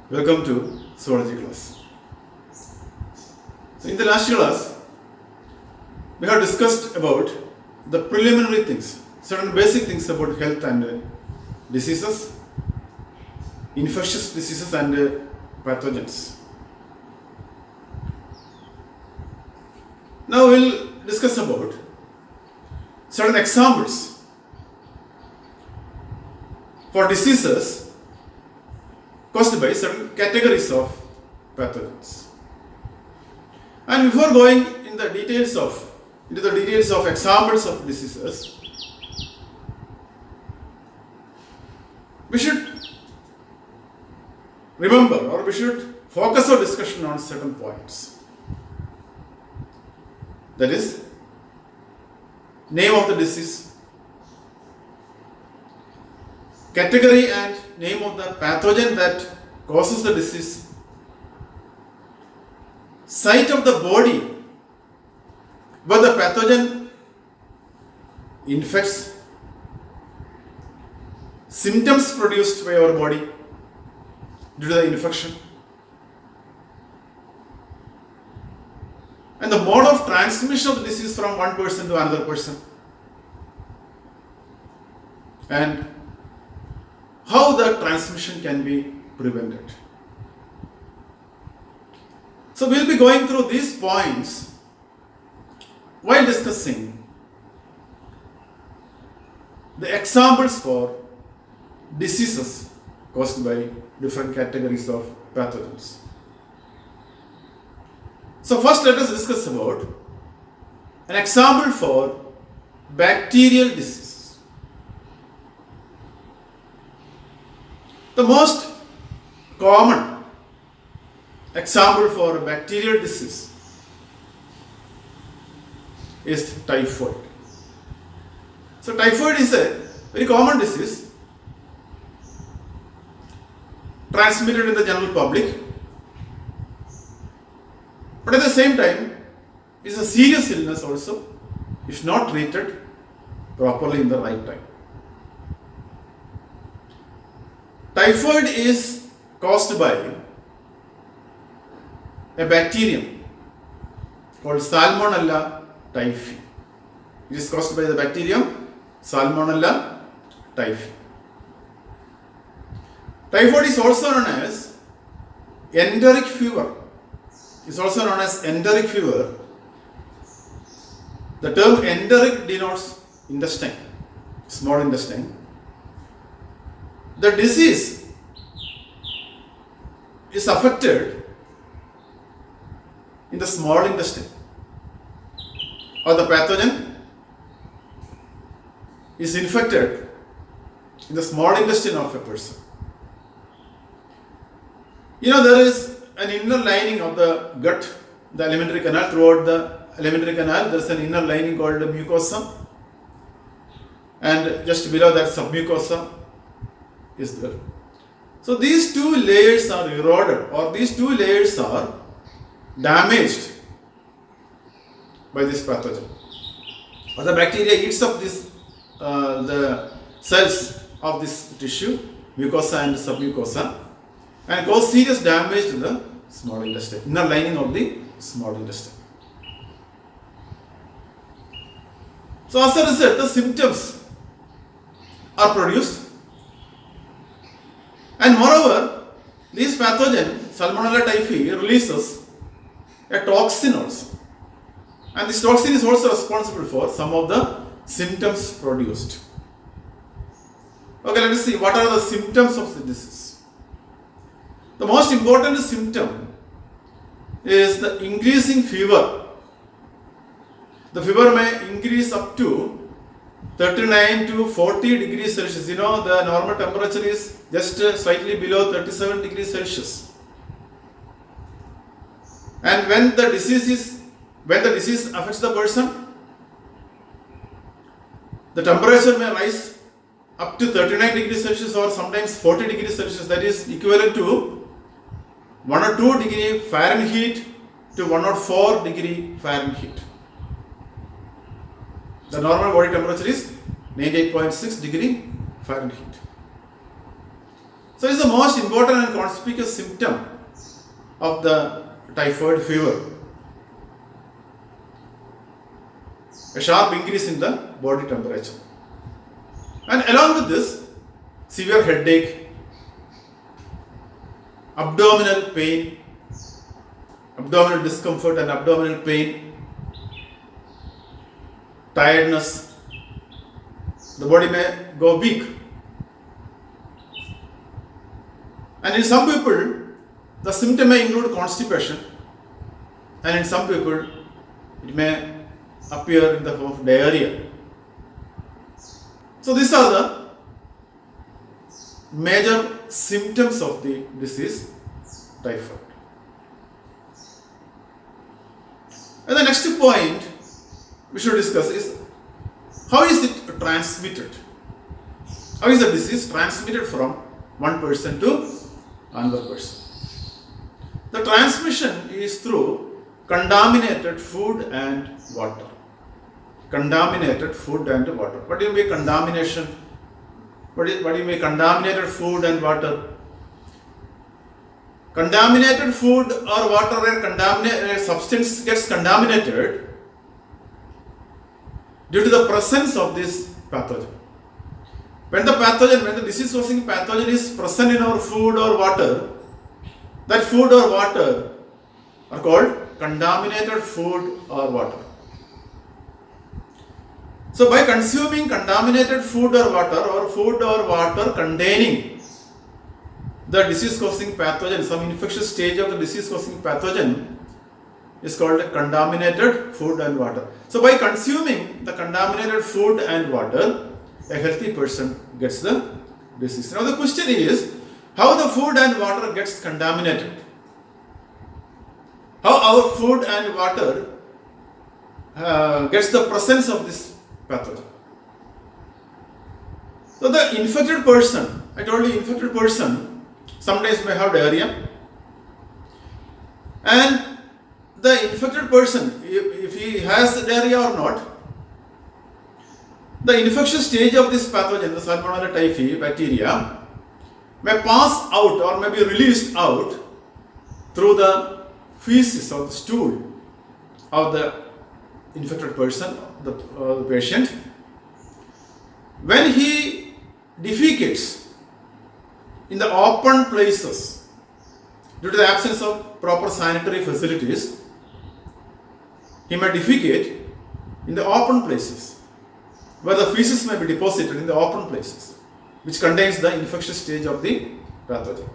Welcome to zoology class. So in the last class, we have discussed about the preliminary things, certain basic things about health and diseases, infectious diseases and pathogens. Now we will discuss about certain examples for diseases caused by certain categories of pathogens. And before going into the details of examples of diseases, we should remember, or we should focus our discussion on certain points. That is, name of the disease, category and name of the pathogen that causes the disease, site of the body where the pathogen infects, symptoms produced by our body due to the infection, and the mode of transmission of the disease from one person to another person, and how the transmission can be prevented. So we will be going through these points while discussing the examples for diseases caused by different categories of pathogens. So first let us discuss about an example for bacterial diseases. The most common example for bacterial disease is typhoid. So typhoid is a very common disease transmitted in the general public, but at the same time is a serious illness also if not treated properly in the right time. Typhoid is caused by a bacterium called SALMONELLA TYPHI. It is caused by the bacterium SALMONELLA TYPHI. Typhoid is also known as enteric fever. It's also known as enteric fever. The term enteric denotes intestine, small intestine. The disease is affected in the small intestine, or the pathogen is infected in the small intestine of a person. There is an inner lining of the gut, the alimentary canal. Throughout the alimentary canal, there is an inner lining called the mucosa, and just below that submucosa is there. So these two layers are eroded, or these two layers are damaged by this pathogen. Or the bacteria eats up the cells of this tissue, mucosa and submucosa, and cause serious damage to the small intestine, inner lining of the small intestine. So as a result, the symptoms are produced. And moreover, this pathogen, Salmonella typhi, releases a toxin also. And this toxin is also responsible for some of the symptoms produced. Okay, let us see what are the symptoms of the disease. The most important symptom is the increasing fever. The fever may increase up to 39 to 40 degrees Celsius. The normal temperature is just slightly below 37 degrees Celsius. And when the disease affects the person, the temperature may rise up to 39 degrees Celsius or sometimes 40 degrees Celsius. That is equivalent to 102 degree Fahrenheit to 104 degree Fahrenheit. The normal body temperature is 98.6 degree Fahrenheit. So it's the most important and conspicuous symptom of the typhoid fever. A sharp increase in the body temperature. And along with this, severe headache, abdominal pain, abdominal discomfort and abdominal pain, tiredness, the body may go weak. And in some people, the symptom may include constipation, and in some people, it may appear in the form of diarrhea. So these are the major symptoms of the disease typhoid. And the next point we should discuss is how is it transmitted? How is the disease transmitted from one person to another person? The transmission is through contaminated food and water. Contaminated food and water. What do you mean contamination? What do you mean contaminated food and water? Contaminated food or water where a substance gets contaminated due to the presence of this pathogen. When the disease-causing pathogen is present in our food or water, that food or water are called contaminated food or water. So by consuming contaminated food or water containing the disease-causing pathogen, some infectious stage of the disease-causing pathogen is called contaminated food and water. So by consuming the contaminated food and water, a healthy person gets the disease. Now the question is, how the food and water gets contaminated? How our food and water gets the presence of this pathogen? So the infected person, I told you infected person sometimes may have diarrhea, and the infected person, if he has diarrhea or not, the infectious stage of this pathogen, the Salmonella typhi bacteria, may pass out or may be released out through the feces or the stool of the infected person, the patient. When he defecates in the open places due to the absence of proper sanitary facilities, he may defecate in the open places where the feces may be deposited in the open places, which contains the infectious stage of the pathogen.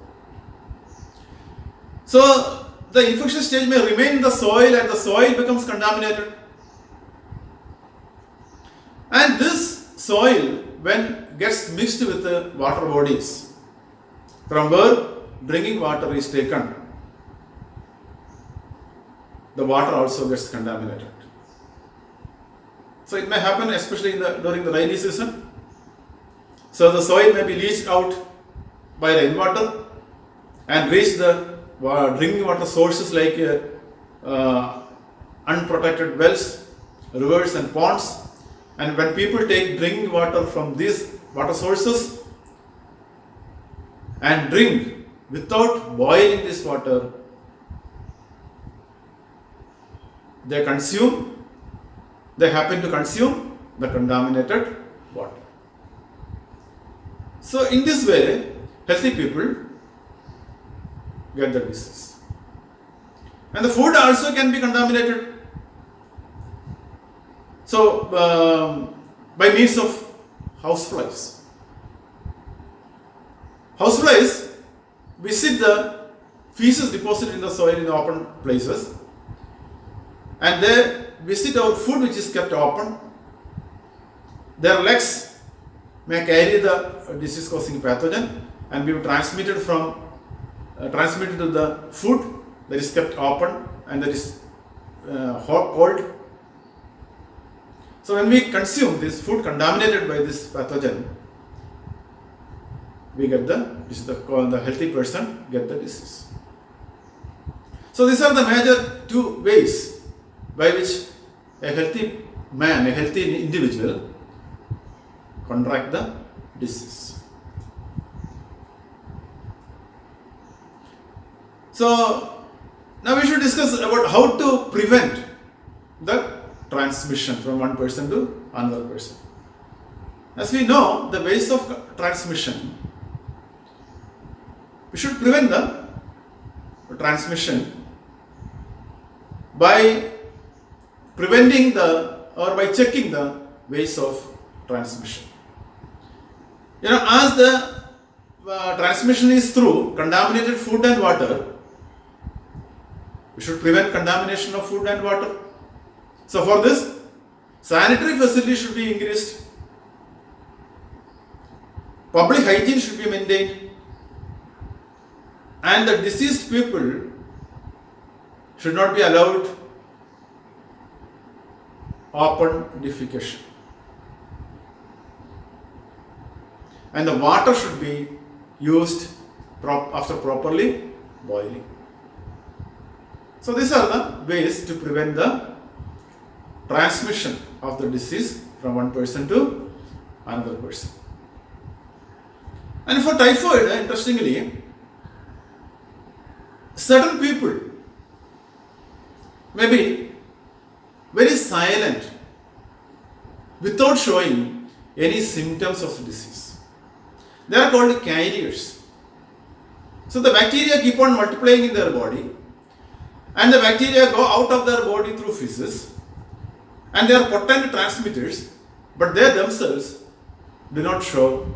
So the infectious stage may remain in the soil and the soil becomes contaminated. And this soil, when gets mixed with the water bodies from where drinking water is taken, the water also gets contaminated. So it may happen especially during the rainy season. So the soil may be leached out by rainwater and reach the drinking water sources like unprotected wells, rivers and ponds. And when people take drinking water from these water sources and drink without boiling this water, they happen to consume the contaminated water. So in this way, healthy people get the disease. And the food also can be contaminated. So by means of houseflies. Houseflies visit the feces deposited in the soil in the open places, and they visit our food which is kept open. Their legs may carry the disease-causing pathogen and be transmitted to the food that is kept open and that is cold. So when we consume this food contaminated by this pathogen, we get the healthy person get the disease. So these are the major two ways by which a healthy man, a healthy individual contract the disease. So now we should discuss about how to prevent the transmission from one person to another person. As we know, the ways of transmission, we should prevent the transmission by preventing or by checking the ways of transmission. As the transmission is through contaminated food and water, we should prevent contamination of food and water. So for this, sanitary facilities should be increased, public hygiene should be maintained, and the deceased people should not be allowed open defecation. And the water should be used after properly boiling. So these are the ways to prevent the transmission of the disease from one person to another person. And for typhoid, interestingly, certain people may be very silent without showing any symptoms of the disease. They are called carriers. So the bacteria keep on multiplying in their body, and the bacteria go out of their body through feces, and they are potent transmitters, but they themselves do not show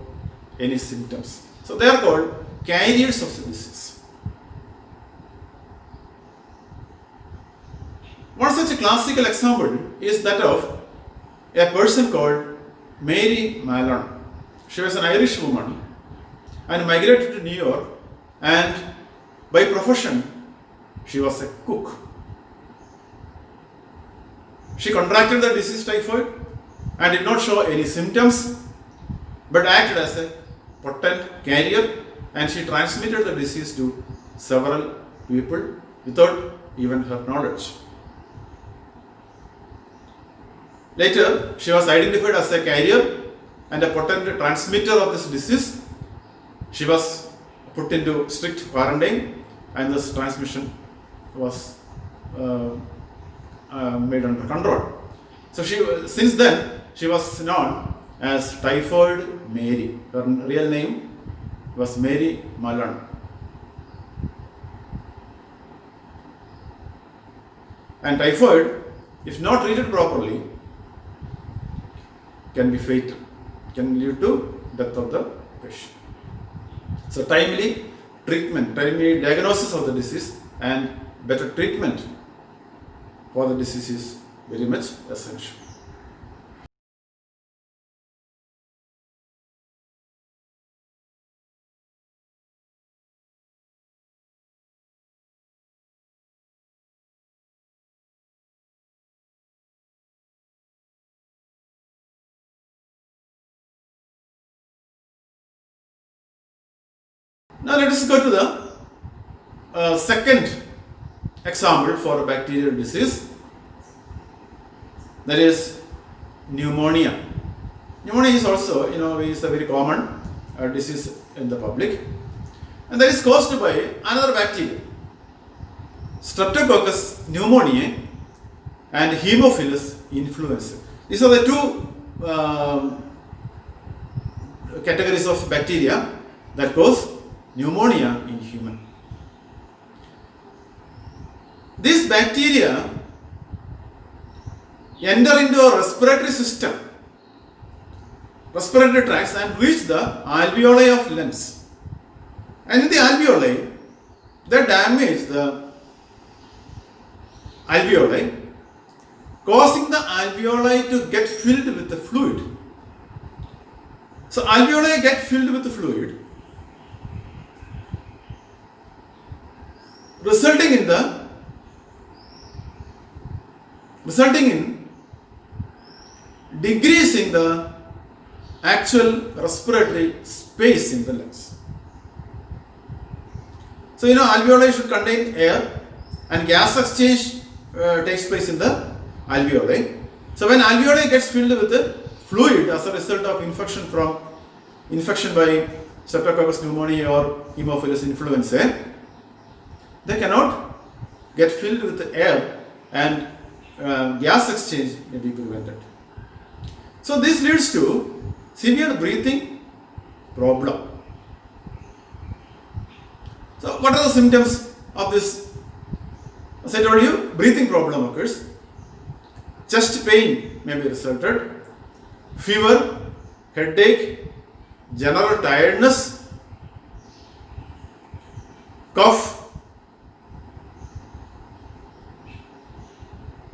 any symptoms. So they are called carriers of the disease. One such a classical example is that of a person called Mary Mallon. She was an Irish woman and migrated to New York, and by profession she was a cook. She contracted the disease typhoid and did not show any symptoms, but acted as a potent carrier, and she transmitted the disease to several people without even her knowledge. Later, she was identified as a carrier and a potent transmitter of this disease. She was put into strict quarantine, and this transmission was made under control. So since then, she was known as Typhoid Mary. Her real name was Mary Mallon. And typhoid, if not treated properly, can be fatal, can lead to death of the patient. So timely treatment, timely diagnosis of the disease and better treatment for the disease is very much essential. Now let us go to the second example for a bacterial disease, that is pneumonia. Pneumonia is also, is a very common disease in the public, and that is caused by another bacteria, Streptococcus pneumoniae and Haemophilus influenzae. These are the two categories of bacteria that cause pneumonia in human. These bacteria enter into our respiratory system, respiratory tracts, and reach the alveoli of lungs. And in the alveoli, they damage the alveoli, causing the alveoli to get filled with the fluid. So alveoli get filled with the fluid, resulting in decreasing the actual respiratory space in the lungs. So alveoli should contain air, and gas exchange takes place in the alveoli. So when alveoli gets filled with the fluid as a result of infection by Streptococcus pneumoniae or Haemophilus influenzae, they cannot get filled with air, and gas exchange may be prevented. So this leads to severe breathing problem. So what are the symptoms of this? As I told you, breathing problem occurs. Chest pain may be resulted. Fever, headache, general tiredness, cough.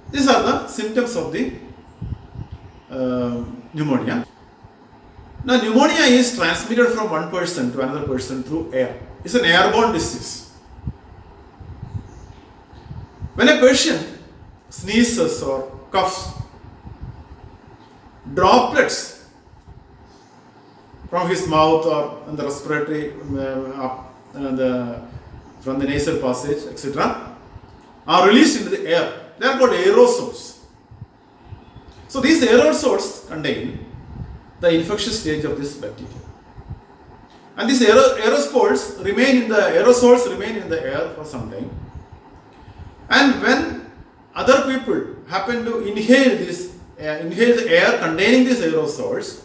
These are the symptoms of the pneumonia. Now, pneumonia is transmitted from one person to another person through air. It's an airborne disease. When a patient sneezes or coughs, droplets from his mouth or in the respiratory from the nasal passage, etc., are released into the air. They are called aerosols. So these aerosols contain the infectious stage of this bacteria. And these aerosols remain in the air for some time. And when other people happen to inhale the air containing these aerosols,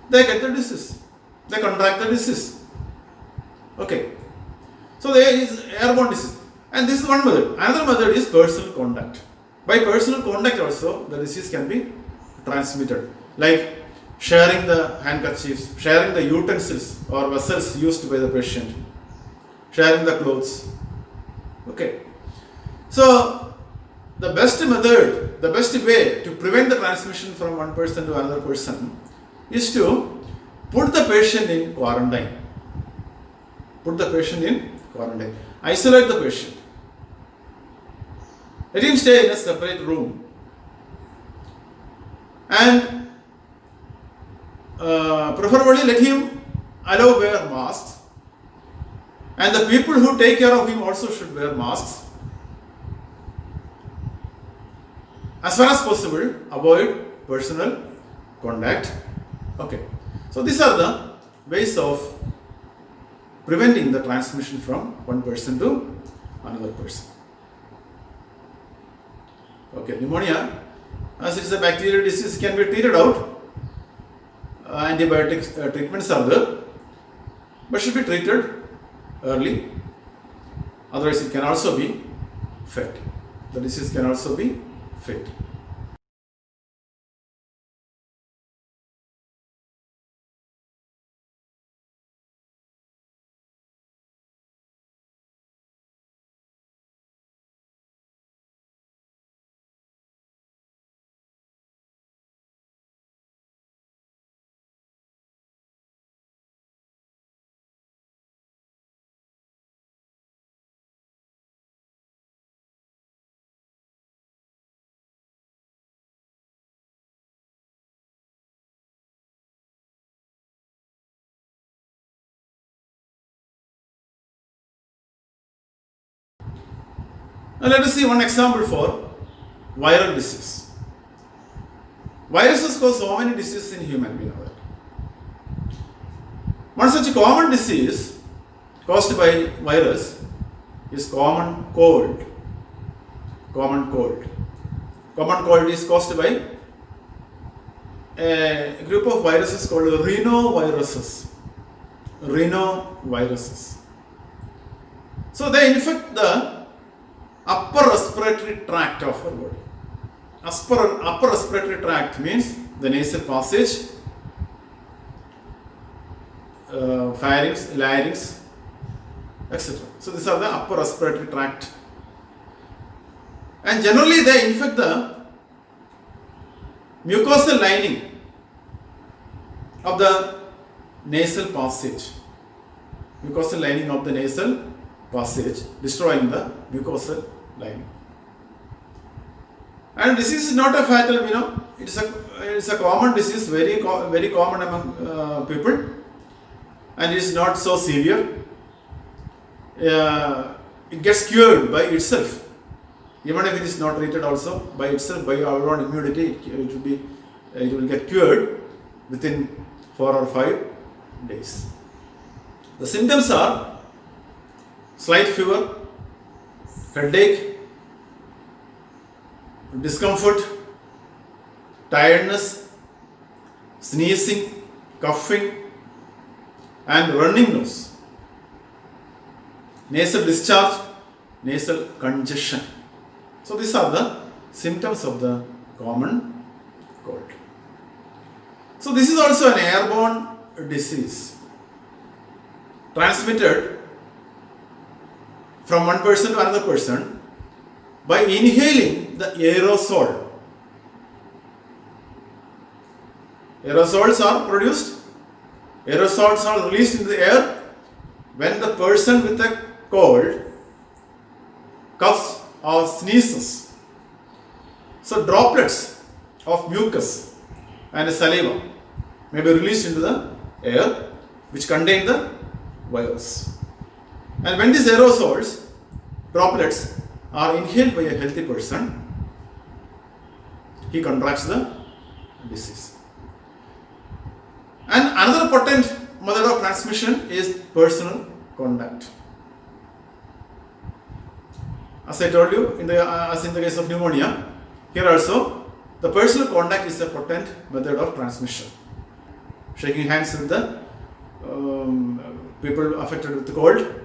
they get the disease. They contract the disease. Okay. So there is airborne disease. And this is one method. Another method is personal contact. By personal contact also, the disease can be transmitted. Like sharing the handkerchiefs, sharing the utensils or vessels used by the patient, sharing the clothes. Okay. So the best method, the best way to prevent the transmission from one person to another person is to put the patient in quarantine. Put the patient in quarantine. Isolate the patient. Let him stay in a separate room. And preferably let him allow wear masks. And the people who take care of him also should wear masks. As far as possible, avoid personal contact. Okay. So these are the ways of preventing the transmission from one person to another person. Okay, pneumonia, as it is a bacterial disease, can be treated out. Antibiotic treatments are there, but should be treated early. Otherwise, it can also be fed. The disease can also be fed. Now let us see one example for viral disease. Viruses cause so many diseases in human, we know that. One such common disease caused by virus is common cold. Common cold. Common cold is caused by a group of viruses called rhinoviruses. Rhinoviruses. So they infect the upper respiratory tract of our body. Upper respiratory tract means the nasal passage, pharynx, larynx, etc. So these are the upper respiratory tract. And generally they infect the mucosal lining of the nasal passage. Mucosal lining of the nasal passage, destroying the mucosal lining. And disease is not a fatal, it's a common disease, very common among people, and it is not so severe. It gets cured by itself, even if it is not treated also by itself, by our own immunity. It will get cured within 4 or 5 days. The symptoms are slight fever, headache, discomfort, tiredness, sneezing, coughing, and running nose, nasal discharge, nasal congestion. So these are the symptoms of the common cold. So this is also an airborne disease transmitted from one person to another person by inhaling the aerosol. Aerosols are produced, aerosols are released into the air when the person with a cold coughs or sneezes. So droplets of mucus and saliva may be released into the air which contain the virus. And when these aerosols, droplets, are inhaled by a healthy person, he contracts the disease. And another potent method of transmission is personal contact. As I told you, as in the case of pneumonia, here also the personal contact is a potent method of transmission. Shaking hands with the people affected with the cold,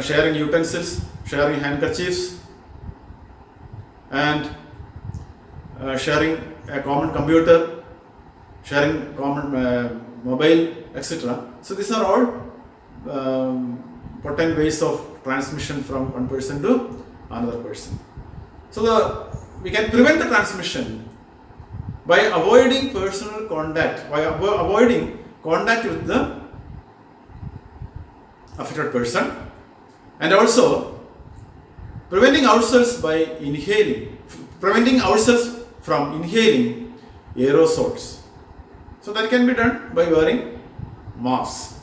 sharing utensils, sharing handkerchiefs, and sharing a common computer, sharing common mobile, etc. So these are all potent ways of transmission from one person to another person. So we can prevent the transmission by avoiding personal contact, by avoiding contact with the affected person, and also preventing ourselves from inhaling aerosols. So that can be done by wearing masks.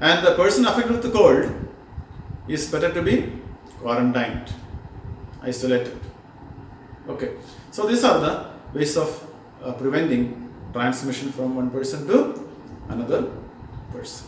And the person affected with the cold is better to be quarantined, isolated. Okay. So these are the ways of preventing transmission from one person to another person.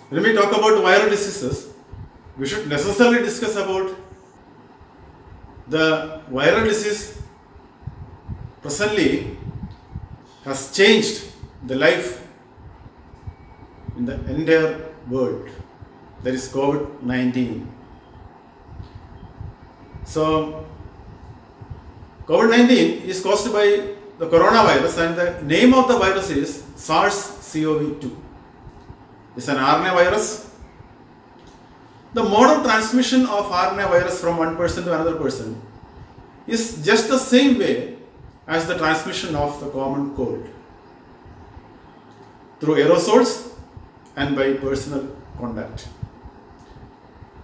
When we talk about viral diseases, we should necessarily discuss about the viral disease presently has changed the life in the entire world. That is COVID-19. So, COVID-19 is caused by the coronavirus, and the name of the virus is SARS-CoV-2. It's an RNA virus. The mode of transmission of RNA virus from one person to another person is just the same way as the transmission of the common cold, through aerosols and by personal contact.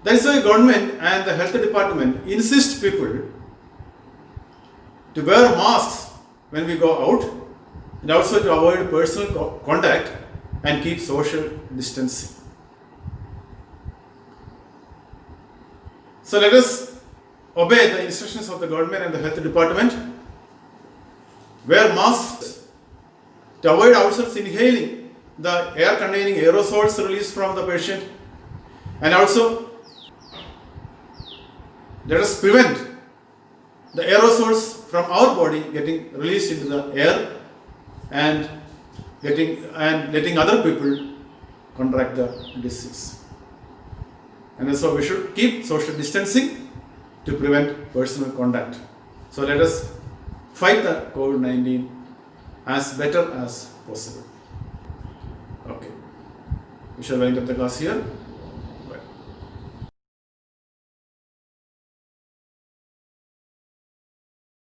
That is why government and the health department insist people to wear masks when we go out, and also to avoid personal contact and keep social distancing. So let us obey the instructions of the government and the health department. Wear masks to avoid ourselves inhaling the air containing aerosols released from the patient, and also let us prevent the aerosols from our body getting released into the air and letting other people contract the disease. And so we should keep social distancing to prevent personal contact. So let us fight the COVID-19 as better as possible. Okay. We shall wind up the class here.